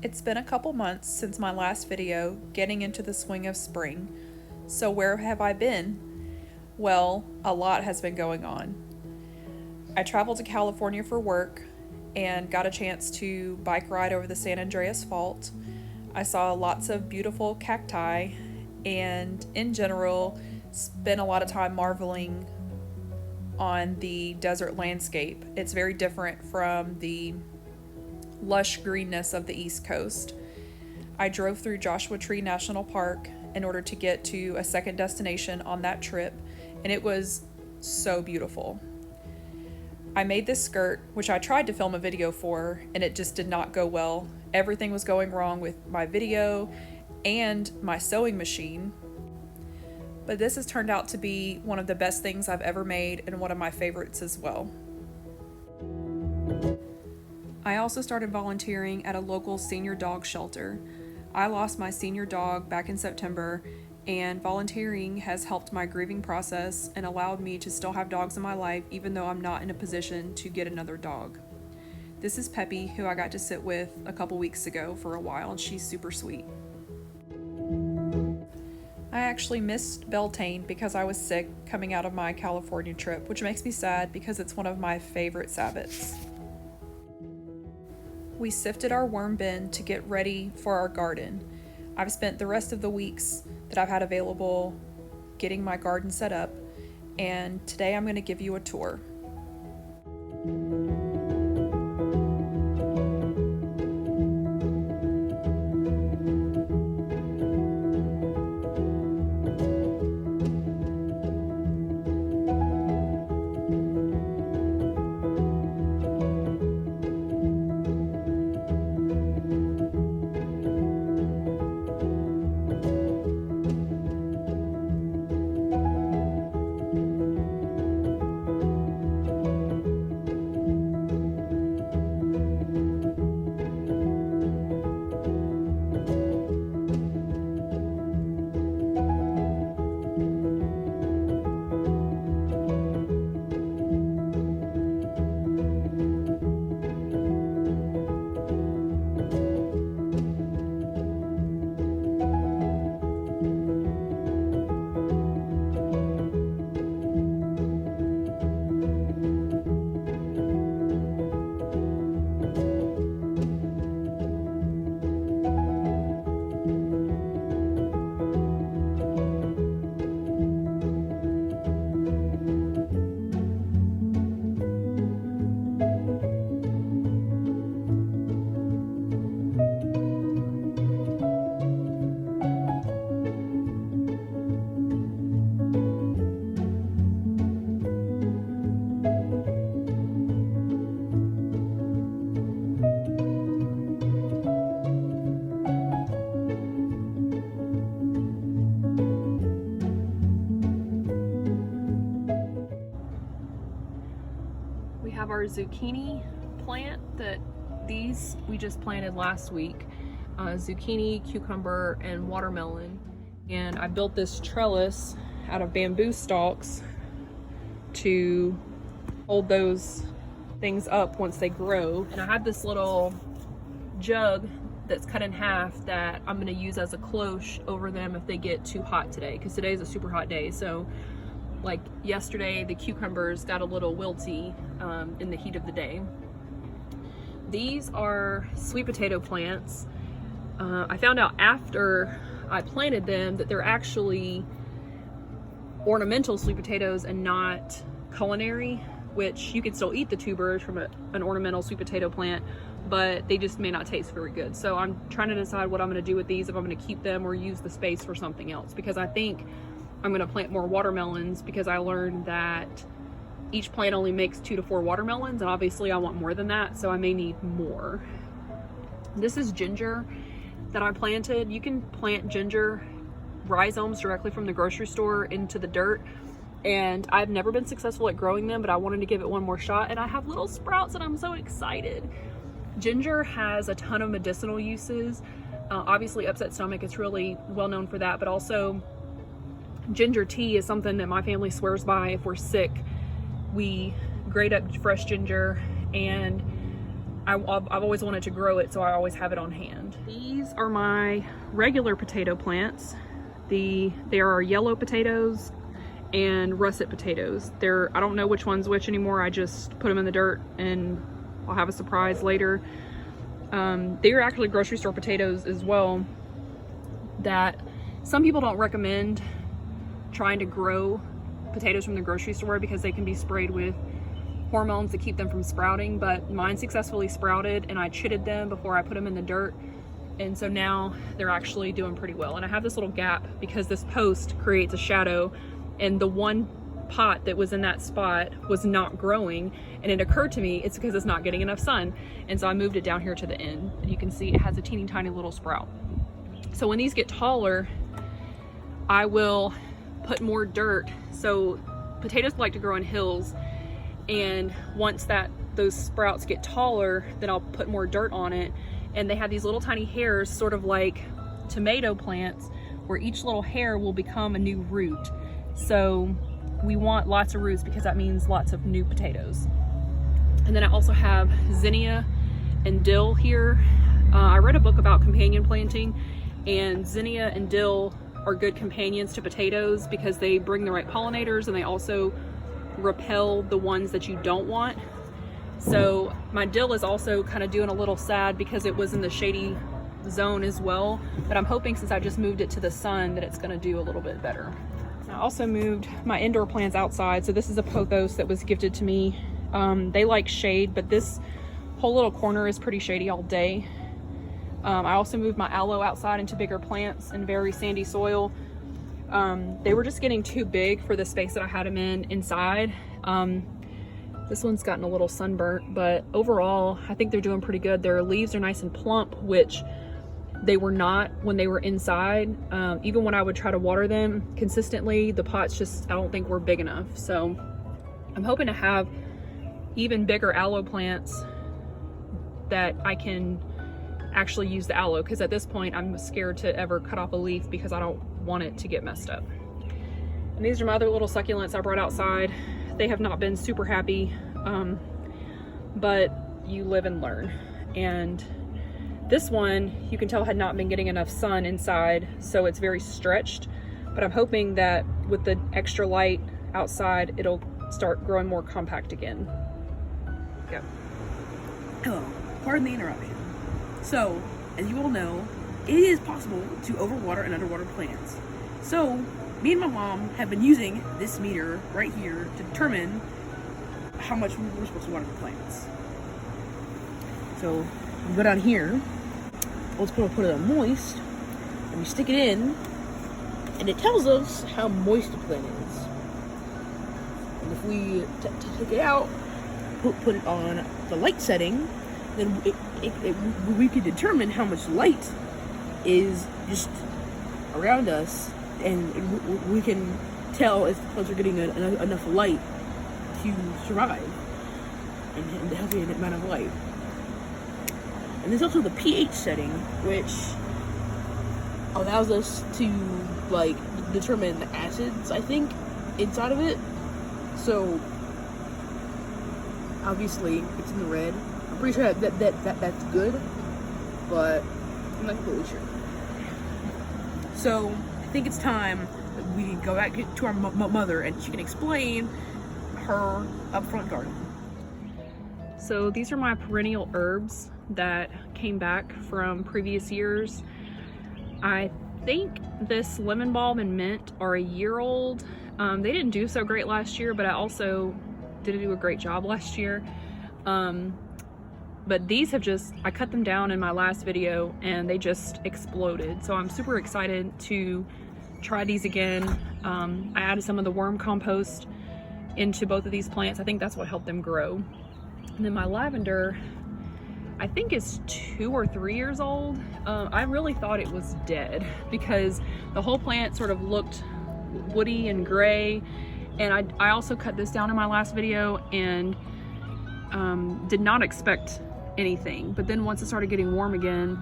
It's been a couple months since my last video, getting into the swing of spring. So where have I been? Well, a lot has been going on. I traveled to California for work and got a chance to bike ride over the San Andreas Fault. I saw lots of beautiful cacti and in general spent a lot of time marveling on the desert landscape. It's very different from the lush greenness of the East Coast. I drove through Joshua Tree National Park in order to get to a second destination on that trip, and it was so beautiful. I made this skirt, which I tried to film a video for, and it just did not go well. Everything was going wrong with my video and my sewing machine. But this has turned out to be one of the best things I've ever made and one of my favorites as well. I also started volunteering at a local senior dog shelter. I lost my senior dog back in September, and volunteering has helped my grieving process and allowed me to still have dogs in my life even though I'm not in a position to get another dog. This is Peppy, who I got to sit with a couple weeks ago for a while, and she's super sweet. I actually missed Beltane because I was sick coming out of my California trip, which makes me sad because it's one of my favorite Sabbats. We sifted our worm bin to get ready for our garden. I've spent the rest of the weeks that I've had available getting my garden set up, and today I'm going to give you a tour. We have our zucchini plant that these we just planted last week. Zucchini, cucumber, and watermelon. And I built this trellis out of bamboo stalks to hold those things up once they grow. And I have this little jug that's cut in half that I'm going to use as a cloche over them if they get too hot today, because today is a super hot day. So like yesterday, the cucumbers got a little wilty in the heat of the day. These are sweet potato plants. I found out after I planted them that they're actually ornamental sweet potatoes and not culinary, which you can still eat the tubers from an ornamental sweet potato plant, but they just may not taste very good. So I'm trying to decide what I'm going to do with these, if I'm going to keep them or use the space for something else, because I think I'm going to plant more watermelons, because I learned that each plant only makes 2 to 4 watermelons, and obviously I want more than that, so I may need more. This is ginger that I planted. You can plant ginger rhizomes directly from the grocery store into the dirt, and I've never been successful at growing them, but I wanted to give it one more shot, and I have little sprouts and I'm so excited. Ginger has a ton of medicinal uses. Obviously upset stomach, it's really well known for that, but also ginger tea is something that my family swears by. If we're sick, we grate up fresh ginger and I've always wanted to grow it, so I always have it on hand. These are my regular potato plants. There are yellow potatoes and russet potatoes. I don't know which one's which anymore. I just put them in the dirt and I'll have a surprise later. They are actually grocery store potatoes as well, that some people don't recommend trying to grow potatoes from the grocery store because they can be sprayed with hormones to keep them from sprouting, but mine successfully sprouted and I chitted them before I put them in the dirt, and so now they're actually doing pretty well. And I have this little gap because this post creates a shadow, and the one pot that was in that spot was not growing, and it occurred to me it's because it's not getting enough sun, and so I moved it down here to the end, and you can see it has a teeny tiny little sprout. So when these get taller, I will put more dirt. So potatoes like to grow in hills, and once those sprouts get taller, then I'll put more dirt on it, and they have these little tiny hairs, sort of like tomato plants, where each little hair will become a new root. So we want lots of roots because that means lots of new potatoes. And then I also have zinnia and dill here. I read a book about companion planting, and zinnia and dill are good companions to potatoes because they bring the right pollinators, and they also repel the ones that you don't want. So my dill is also kind of doing a little sad because it was in the shady zone as well, but I'm hoping since I just moved it to the sun that it's going to do a little bit better. I also moved my indoor plants outside. So this is a pothos that was gifted to me. They like shade, but this whole little corner is pretty shady all day. I also moved my aloe outside into bigger plants in very sandy soil. They were just getting too big for the space that I had them in inside. This one's gotten a little sunburnt, but overall I think they're doing pretty good. Their leaves are nice and plump, which they were not when they were inside. Even when I would try to water them consistently, the pots just, I don't think were big enough. So I'm hoping to have even bigger aloe plants that I can actually use the aloe, because at this point I'm scared to ever cut off a leaf because I don't want it to get messed up. And these are my other little succulents I brought outside. They have not been super happy, but you live and learn. And this one, you can tell, had not been getting enough sun inside, so it's very stretched, but I'm hoping that with the extra light outside, it'll start growing more compact again. Yeah. Hello, pardon the interruption. So, as you all know, it is possible to overwater and underwater plants. So, me and my mom have been using this meter right here to determine how much we're supposed to water the plants. So, we go down here, let's put it on moist, and we stick it in, and it tells us how moist the plant is. And if we take it out, put it on the light setting, then we can determine how much light is just around us, and we can tell if the plants are getting enough light to survive and a healthy amount of light. And there's also the pH setting, which allows us to like determine the acids, I think, inside of it. So obviously it's in the red. I'm pretty sure that's good, but I'm not completely sure. So I think it's time that we go back to our mother and she can explain her upfront garden. So these are my perennial herbs that came back from previous years. I think this lemon balm and mint are a year old. They didn't do so great last year, but I also didn't do a great job last year. But these have I cut them down in my last video and they just exploded. So I'm super excited to try these again. I added some of the worm compost into both of these plants. I think that's what helped them grow. And then my lavender, I think is 2 or 3 years old. I really thought it was dead because the whole plant sort of looked woody and gray. And I also cut this down in my last video and did not expect anything. But then once it started getting warm again,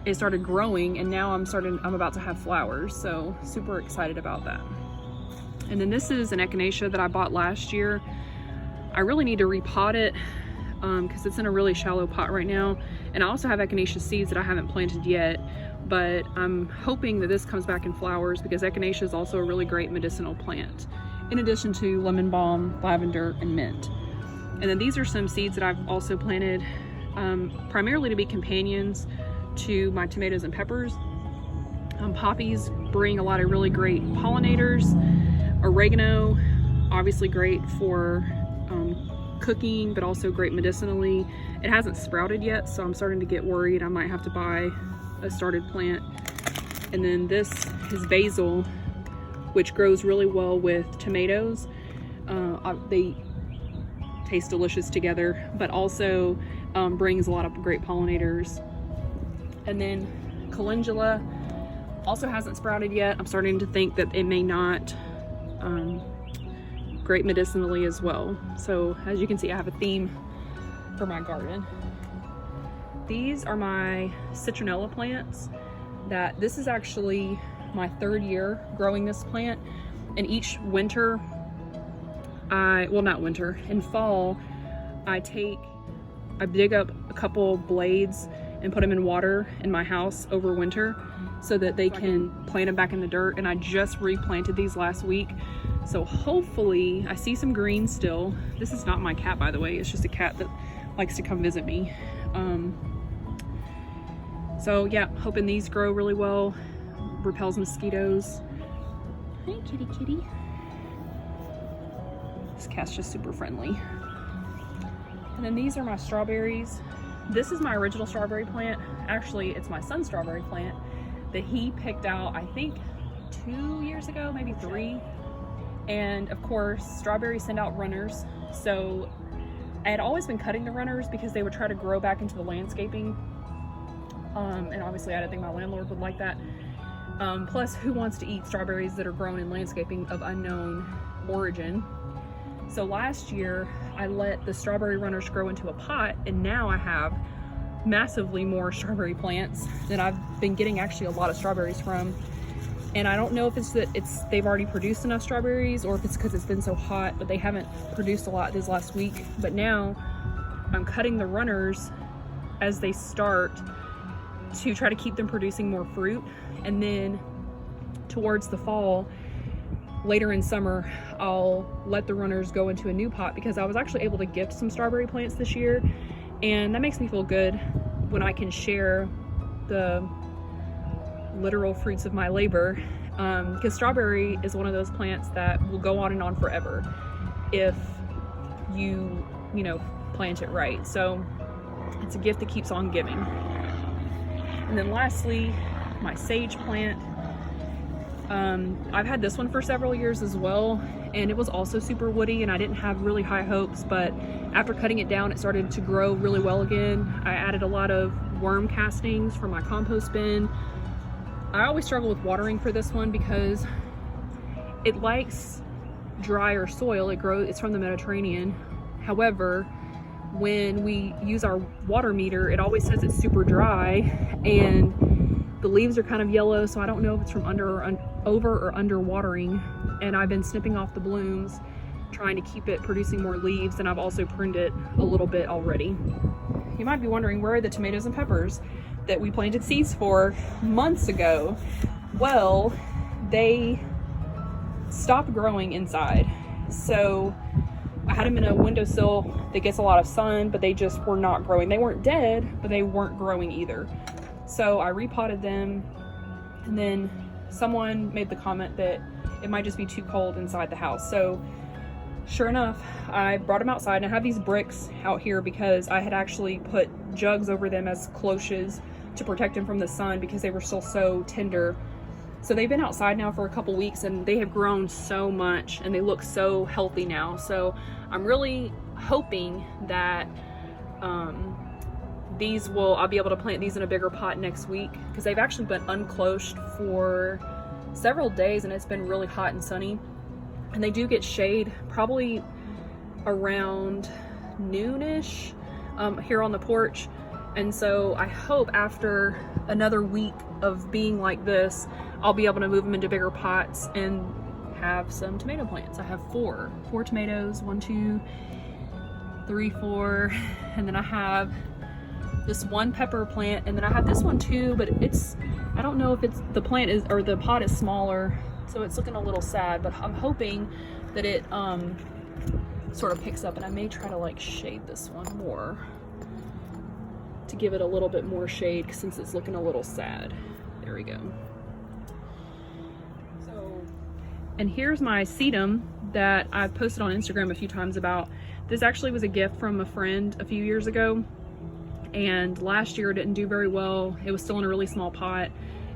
it started growing, and now I'm about to have flowers. So super excited about that. And then this is an Echinacea that I bought last year. I really need to repot it. because it's in a really shallow pot right now. And I also have Echinacea seeds that I haven't planted yet, but I'm hoping that this comes back in flowers because Echinacea is also a really great medicinal plant, in addition to lemon balm, lavender, and mint. And then these are some seeds that I've also planted primarily to be companions to my tomatoes and peppers. Poppies bring a lot of really great pollinators. Oregano, obviously great for cooking, but also great medicinally. It hasn't sprouted yet, so I'm starting to get worried. I might have to buy a started plant. And then this is basil, which grows really well with tomatoes. They taste delicious together, but also brings a lot of great pollinators. And then calendula also hasn't sprouted yet. I'm starting to think that it may not great medicinally as well. So as you can see, I have a theme for my garden. These are my Citronella plants. This is actually my 3rd year growing this plant, and each winter in fall I dig up a couple blades and put them in water in my house over winter so that they can plant them back in the dirt. And I just replanted these last week, so hopefully I see some green still. This is not my cat, by the way. It's just a cat that likes to come visit me. So yeah, hoping these grow really well, repels mosquitoes. Hey kitty kitty. This cat's just super friendly. And then these are my strawberries. This is my original strawberry plant. Actually, it's my son's strawberry plant that he picked out, I think 2 years ago, maybe 3. And of course, strawberries send out runners. So I had always been cutting the runners because they would try to grow back into the landscaping. And obviously I didn't think my landlord would like that. Plus, who wants to eat strawberries that are grown in landscaping of unknown origin? So last year I let the strawberry runners grow into a pot, and now I have massively more strawberry plants than I've been getting actually a lot of strawberries from. And I don't know if it's that they've already produced enough strawberries or if it's because it's been so hot, but they haven't produced a lot this last week. But now I'm cutting the runners as they start to try to keep them producing more fruit. And then towards the fall, later in summer, I'll let the runners go into a new pot, because I was actually able to gift some strawberry plants this year, and that makes me feel good when I can share the literal fruits of my labor, because strawberry is one of those plants that will go on and on forever if you plant it right. So it's a gift that keeps on giving. And then lastly, my sage plant. I've had this one for several years as well, and it was also super woody, and I didn't have really high hopes, but after cutting it down, it started to grow really well again. I added a lot of worm castings from my compost bin. I always struggle with watering for this one because it likes drier soil. It's from the Mediterranean. However, when we use our water meter, it always says it's super dry, and the leaves are kind of yellow, so I don't know if it's from over or under watering. And I've been snipping off the blooms, trying to keep it producing more leaves, and I've also pruned it a little bit already. You might be wondering, where are the tomatoes and peppers that we planted seeds for months ago? Well, they stopped growing inside. So I had them in a windowsill that gets a lot of sun, but they just were not growing. They weren't dead, but they weren't growing either. So I repotted them, and then someone made the comment that it might just be too cold inside the house. So sure enough, I brought them outside, and I have these bricks out here because I had actually put jugs over them as cloches to protect them from the sun because they were still so tender. So they've been outside now for a couple weeks, and they have grown so much, and they look so healthy now. So I'm really hoping that I'll be able to plant these in a bigger pot next week, because they've actually been uncloached for several days, and it's been really hot and sunny. And they do get shade probably around noonish here on the porch. And so I hope after another week of being like this, I'll be able to move them into bigger pots and have some tomato plants. I have four tomatoes, 1, 2, 3, 4, and then I have this one pepper plant, and then I have this one too, but I don't know if the plant is, or the pot is smaller, so it's looking a little sad, but I'm hoping that it sort of picks up, and I may try to like shade this one more to give it a little bit more shade since it's looking a little sad. There we go. So, and here's my sedum that I've posted on Instagram a few times about. This actually was a gift from a friend a few years ago, and last year it didn't do very well. It was still in a really small pot,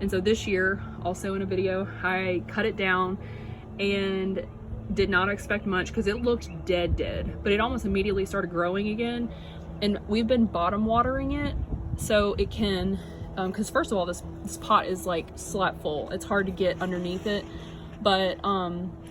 and so this year, also in a video, I cut it down and did not expect much because it looked dead, but it almost immediately started growing again. And we've been bottom watering it so it can, because first of all, this pot is like slap full. It's hard to get underneath it, but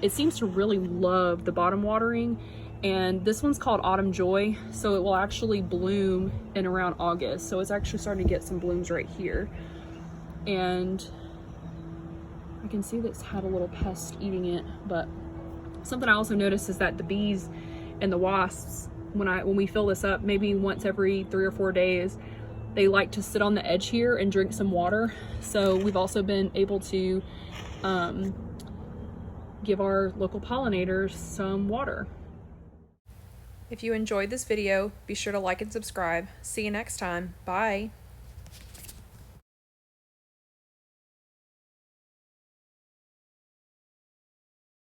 it seems to really love the bottom watering. And this one's called Autumn Joy, so it will actually bloom in around August. So it's actually starting to get some blooms right here. And I can see that's had a little pest eating it, but something I also noticed is that the bees and the wasps, when we fill this up, maybe once every 3 or 4 days, they like to sit on the edge here and drink some water. So we've also been able to give our local pollinators some water. If you enjoyed this video, be sure to like and subscribe. See you next time. Bye.